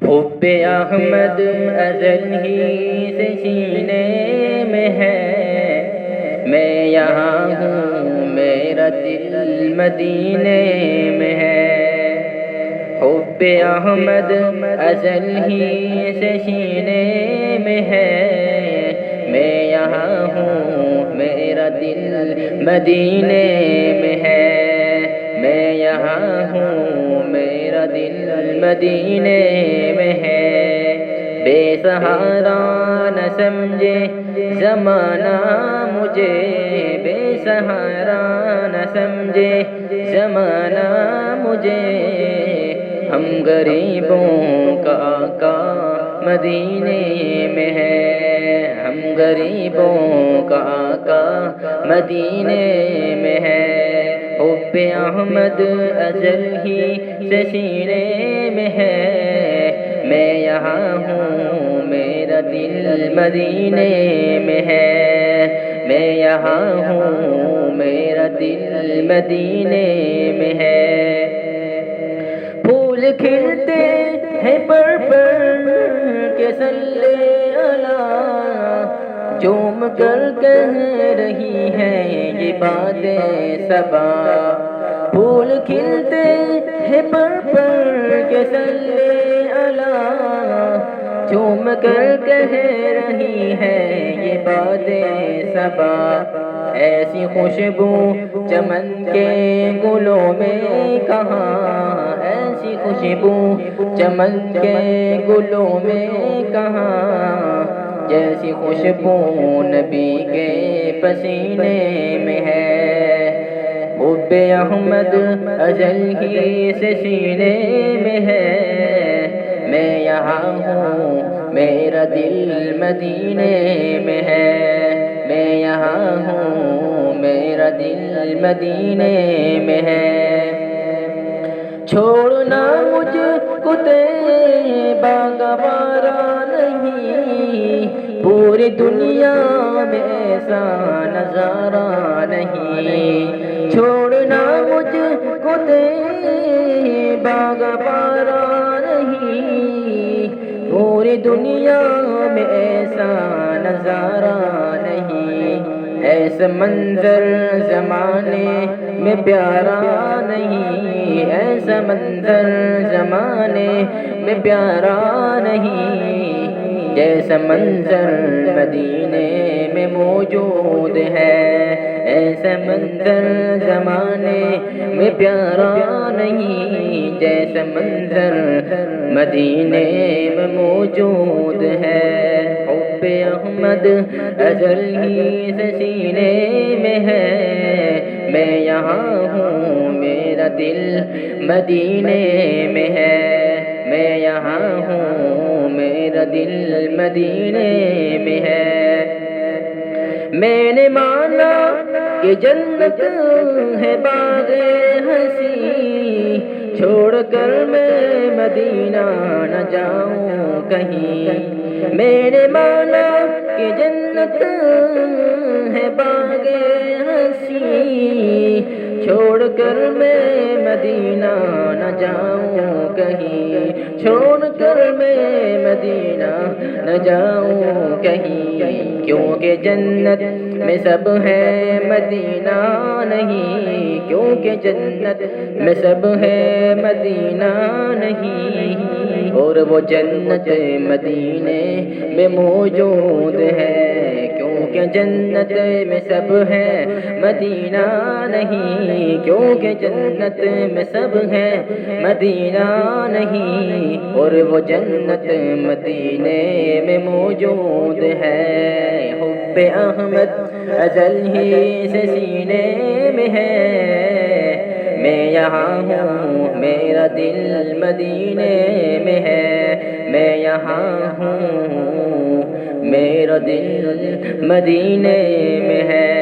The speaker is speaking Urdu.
حب احمد ازل ہی سے سینے میں ہے، میں یہاں ہوں میرا دل مدینے میں ہے۔ حب احمد ازل ہی سے سینے میں ہے، میں یہاں ہوں میرا دل مدینے میں ہے، میں یہاں ہوں میرا دل مدینے میں ہے۔ بے سہارا نہ سمجھے زمانہ مجھے، بے سہارا نہ سمجھے زمانہ مجھے، ہم غریبوں کا آقا مدینے میں ہے، ہم غریبوں کا آقا مدینے میں ہے۔ حب احمد ازل ہی سے سینے میں ہے، میں یہاں ہوں میرا دل مدینے میں ہے، میں یہاں ہوں میرا دل مدینے میں ہے۔ پھول کھلتے ہیں پر کے صلی اللہ، جھوم کر کہہ رہی ہے یہ باتیں صبا۔ پھول کھلتے ہیں پر کے صلی اللہ، جھوم کر کہہ رہی ہے یہ باتیں صبا۔ ایسی خوشبو چمن کے گلوں میں کہاں، ایسی خوشبو چمن کے گلوں میں کہاں، جیسی خوشبو نبی کے پسینے میں ہے۔ حب احمد ازل ہی سے سینے میں ہے، میں یہاں ہوں میرا دل مدینے میں ہے، میں یہاں ہوں میرا دل مدینے میں ہے۔ چھوڑنا مجھ کو طیبہ گوارا نہیں، پوری دنیا میں ایسا نظارہ نہیں۔ چھوڑنا مجھ کو طیبہ گوارا نہیں، پوری دنیا میں ایسا نظارہ نہیں۔ ایسا منظر زمانے میں پیارا نہیں، ایسا منظر زمانے میں پیارا نہیں، جیسا منظر مدینے میں موجود ہے، ایسا منظر زمانے میں پیارا نہیں، جیسا منظر مدینے میں موجود ہے۔ حب احمد ازل ہی سے سینے میں ہے، میں یہاں ہوں میرا دل مدینے میں ہے، میں یہاں ہوں میرا دل مدینے میں ہے۔ میں نے مانا کہ جنت ہے باغ ہنسی، چھوڑ کر میں مدینہ نہ جاؤں کہیں۔ میں نے مانا کہ جنت ہے باغ ہنسی، چھوڑ کر میں مدینہ نہ جاؤں کہیں، چھوڑ کر میں مدینہ نہ جاؤں کہیں، کیونکہ جنت میں سب ہے مدینہ نہیں، کیونکہ جنت میں سب ہے مدینہ نہیں، اور وہ جنت مدینے میں موجود ہے، کیونکہ جنت میں سب ہے مدینہ نہیں، کیونکہ جنت میں سب ہے مدینہ نہیں، اور وہ جنت مدینے میں موجود ہے۔ حب احمد ازل ہی سے سینے میں ہے، میں یہاں ہوں میرا دل مدینے میں ہے، میں یہاں ہوں میرا دل مدینے میں ہے۔